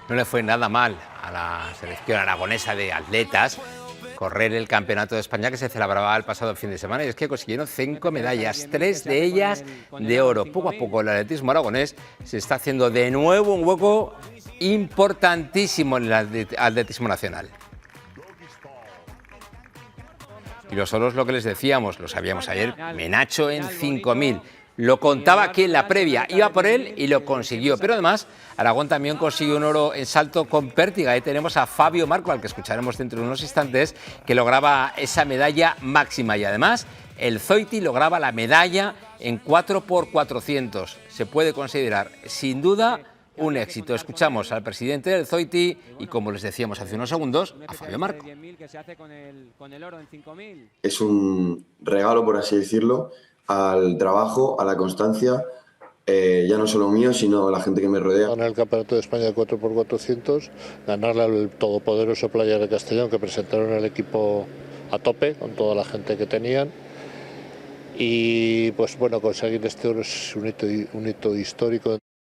No le fue nada mal a la selección aragonesa de atletas correr el Campeonato de España que se celebraba el pasado fin de semana, y es que consiguieron 5 medallas, 3 de ellas de oro. Poco a poco el atletismo aragonés se está haciendo de nuevo un hueco importantísimo en el atletismo nacional. Y los oros, lo que les decíamos, lo sabíamos ayer, Menacho en 5000. Lo contaba aquí en la previa, iba por él y lo consiguió. Pero además, Aragón también consiguió un oro en salto con pértiga. Ahí tenemos a Fabio Marco, al que escucharemos dentro de unos instantes, que lograba esa medalla máxima. Y además, el Zoiti lograba la medalla en 4x400. Se puede considerar, sin duda, un éxito. Escuchamos al presidente del Zoiti y, como les decíamos hace unos segundos, a Fabio Marco. Es un regalo, por así decirlo, al trabajo, a la constancia, ya no solo mío, sino a la gente que me rodea. Ganar el Campeonato de España de 4x400, ganarle al todopoderoso Playa de Castellón, que presentaron el equipo a tope, con toda la gente que tenían. Y pues bueno, conseguir este oro es un hito histórico.